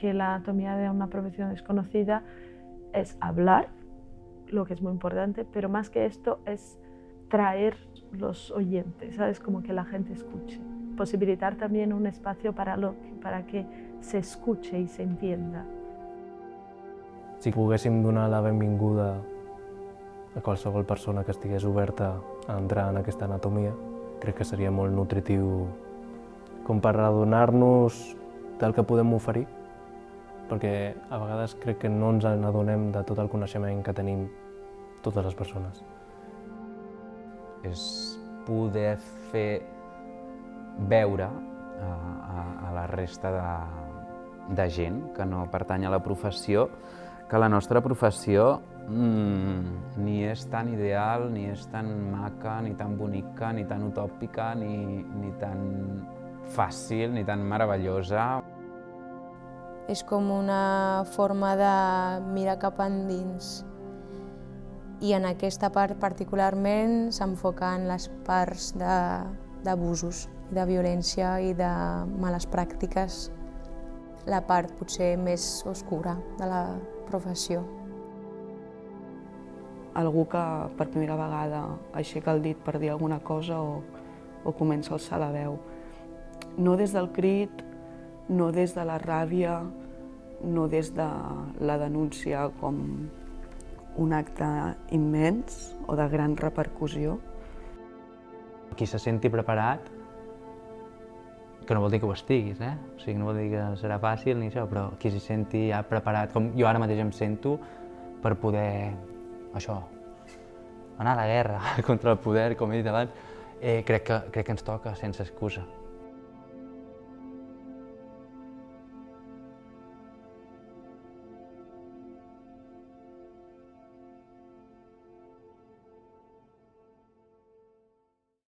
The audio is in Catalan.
que la anatomía de una profesión desconocida es hablar, lo que es muy importante, pero más que esto es traer los oyentes, ¿sabes? Como que la gente escuche. Posibilitar también un espacio para que se escuche i se entienda. Si poguéssim donar la benvinguda a qualsevol persona que estigués oberta a entrar en aquesta anatomia, crec que seria molt nutritiu com per adonar-nos del que podem oferir, perquè a vegades crec que no ens n'adonem de tot el coneixement que tenim totes les persones. És poder fer veure a la resta de gent que no pertany a la professió que la nostra professió ni és tan ideal, ni és tan maca, ni tan bonica, ni tan utòpica, ni tan fàcil, ni tan meravellosa. És com una forma de mirar cap endins. I en aquesta part particularment s'enfoca en les parts d'abusos, de violència i de males pràctiques, la part potser més oscura de la professió. Algú que per primera vegada aixeca el dit per dir alguna cosa o comença a alçar la veu. No des del crit, no des de la ràbia, no des de la denúncia com un acte immens o de gran repercussió. Qui se senti preparat, que no vol dir que ho estiguis, O sigui, no vol dir que serà fàcil ni això, però qui s'hi senti ja preparat, com jo ara mateix em sento, per poder, això, anar a la guerra contra el poder, com he dit abans, crec que ens toca sense excusa.